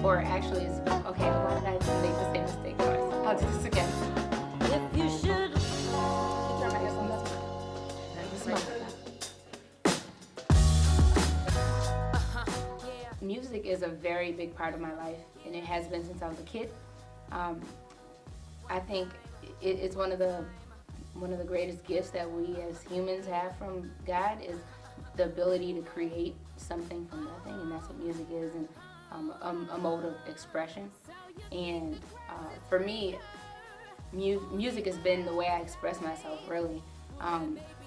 or actually it's, okay, why did I make the same mistake twice? I'll do this again. If you should. Turn my earphones up. This is my music is a very big part of my life, and it has been since I was a kid. I think it's one of the greatest gifts that we as humans have from God is the ability to create something from nothing, and that's what music is, and a mode of expression. And for me, music has been the way I express myself, really.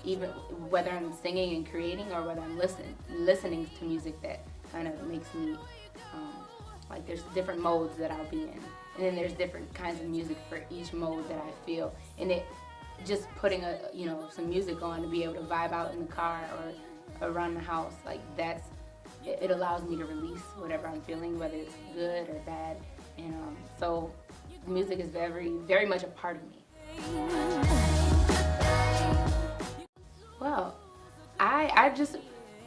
Even whether I'm singing and creating or whether I'm listening to music that kind of makes me, like there's different modes that I'll be in. And then there's different kinds of music for each mode that I feel. And it just putting some music on to be able to vibe out in the car or around the house, like it allows me to release whatever I'm feeling, whether it's good or bad. And so music is very, very much a part of me. Well, I just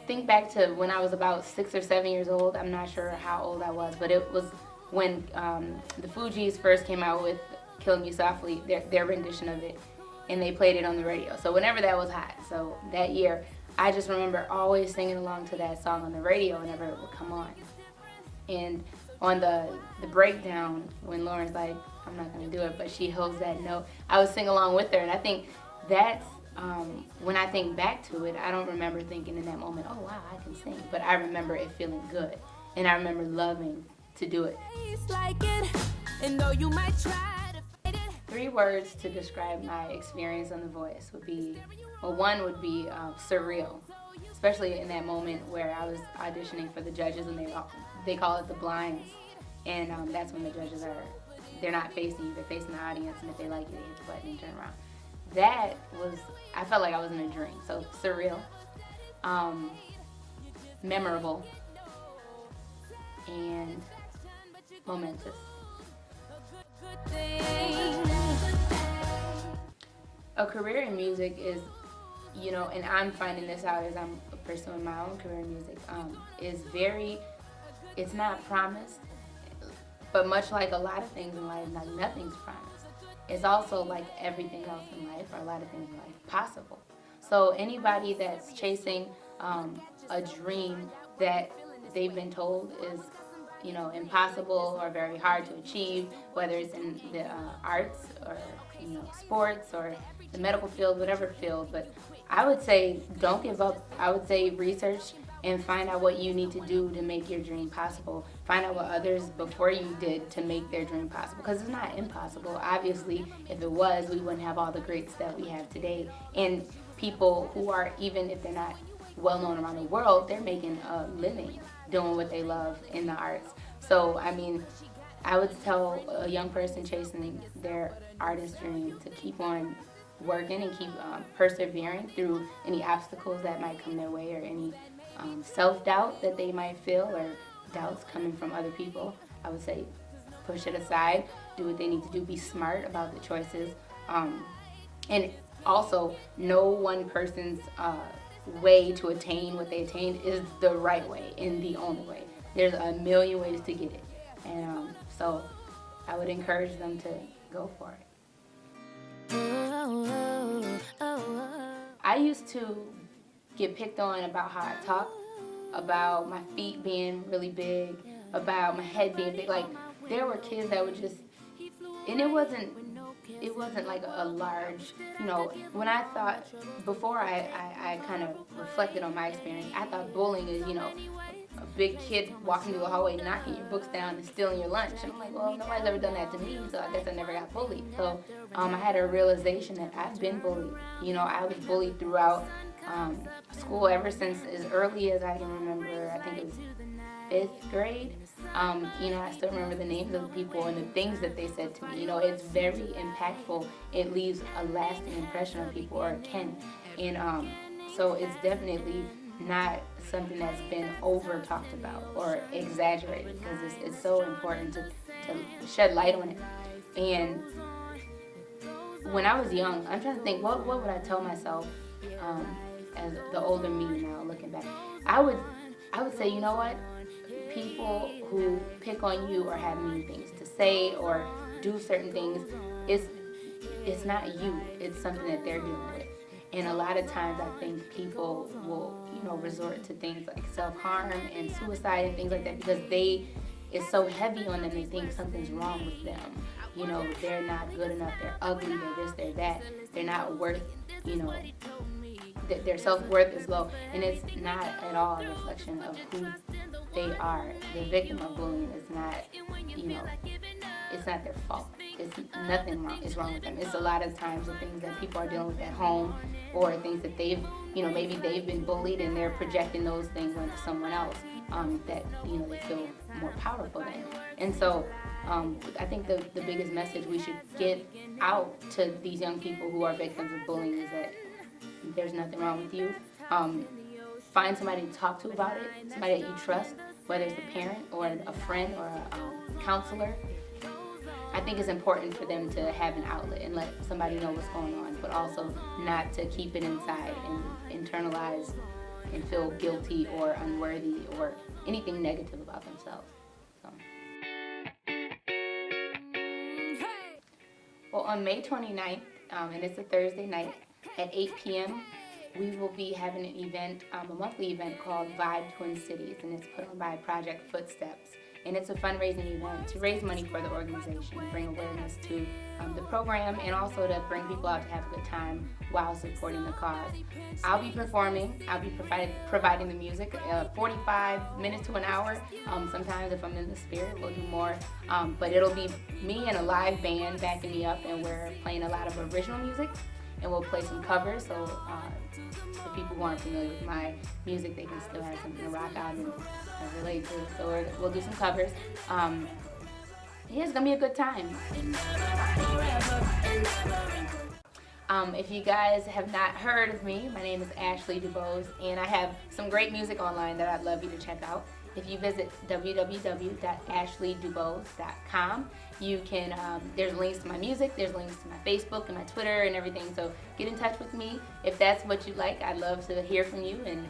think back to when I was about 6 or 7 years old. I'm not sure how old I was, but it was when the Fugees first came out with Killing Me Softly, their rendition of it, and they played it on the radio. So whenever that was hot, so that year, I just remember always singing along to that song on the radio whenever it would come on. And on the breakdown, when Lauren's like, I'm not gonna do it, but she holds that note, I would sing along with her, and I think that's, when I think back to it, I don't remember thinking in that moment, oh wow, I can sing, but I remember it feeling good, and I remember loving to do it. 3 words to describe my experience on The Voice would be, well, one would be surreal, especially in that moment where I was auditioning for the judges, and they call it the blinds, and that's when the judges they're not facing you, they're facing the audience, and if they like you, they hit the button and turn around. That was, I felt like I was in a dream. So surreal, memorable, and momentous. A career in music is, and I'm finding this out as I'm pursuing my own career in music, it's not promised, but much like a lot of things in life, nothing's promised. It's also like everything else in life, or a lot of things in life, possible. So anybody that's chasing a dream that they've been told is, impossible or very hard to achieve, whether it's in the arts or sports or the medical field, whatever field. But I would say don't give up. I would say research and find out what you need to do to make your dream possible. Find out what others before you did to make their dream possible, because it's not impossible. Obviously, if it was, we wouldn't have all the greats that we have today. And people who are, even if they're not well known around the world, they're making a living doing what they love in the arts. So, I mean, I would tell a young person chasing their artist dream to keep on working and keep persevering through any obstacles that might come their way, or any self-doubt that they might feel, or doubts coming from other people. I would say push it aside, do what they need to do, be smart about the choices, and also no one person's way to attain what they attained is the right way and the only way. There's a million ways to get it, and so I would encourage them to go for it. I used to get picked on about how I talk, about my feet being really big, about my head being big. Like, there were kids that would just, and it wasn't like a large, when I thought, before I kind of reflected on my experience, I thought bullying is, a big kid walking through a hallway, knocking your books down and stealing your lunch. And I'm like, well, nobody's ever done that to me, so I guess I never got bullied. So I had a realization that I've been bullied. I was bullied throughout school ever since as early as I can remember. I think it was 5th grade. I still remember the names of the people and the things that they said to me. It's very impactful. It leaves a lasting impression on people, or it can. And so it's definitely not something that's been over talked about or exaggerated, because it's so important to shed light on it. And when I was young, I'm trying to think, what would I tell myself as the older me now, looking back? I would say, you know what? people who pick on you or have mean things to say or do certain things, it's not you. It's something that they're dealing with. And a lot of times I think people will, resort to things like self-harm and suicide and things like that because it's so heavy on them. They think something's wrong with them. They're not good enough. They're ugly. They're this, they're that. They're not worth, their self-worth is low. And it's not at all a reflection of who they are. The victim of bullying is not, it's not their fault. It's nothing wrong is wrong with them. It's a lot of times the things that people are dealing with at home or things that they've, maybe they've been bullied and they're projecting those things onto someone else that, they feel more powerful than. And so I think the biggest message we should get out to these young people who are victims of bullying is that there's nothing wrong with you. Find somebody to talk to about it, somebody that you trust, whether it's a parent or a friend or a counselor. I think it's important for them to have an outlet and let somebody know what's going on, but also not to keep it inside and internalize and feel guilty or unworthy or anything negative about themselves. So. Well, on May 29th, and it's a Thursday night at 8 p.m., we will be having an event, a monthly event called Vibe Twin Cities, and it's put on by Project Footsteps. And it's a fundraising event to raise money for the organization, bring awareness to the program, and also to bring people out to have a good time while supporting the cause. I'll be performing. I'll be providing the music, 45 minutes to an hour. Sometimes if I'm in the spirit, we'll do more. But it'll be me and a live band backing me up, and we're playing a lot of original music. And we'll play some covers, so the people who aren't familiar with my music, they can still have something to rock out and relate to. So we'll do some covers. It's gonna be a good time. If you guys have not heard of me, my name is Ashley DuBose, and I have some great music online that I'd love you to check out. If you visit www.ashleydubose.com, you can, there's links to my music, there's links to my Facebook and my Twitter and everything, so get in touch with me. If that's what you like, I'd love to hear from you and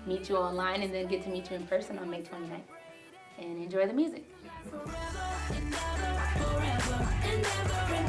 meet you online and then get to meet you in person on May 29th. And enjoy the music. Forever and ever, forever and ever.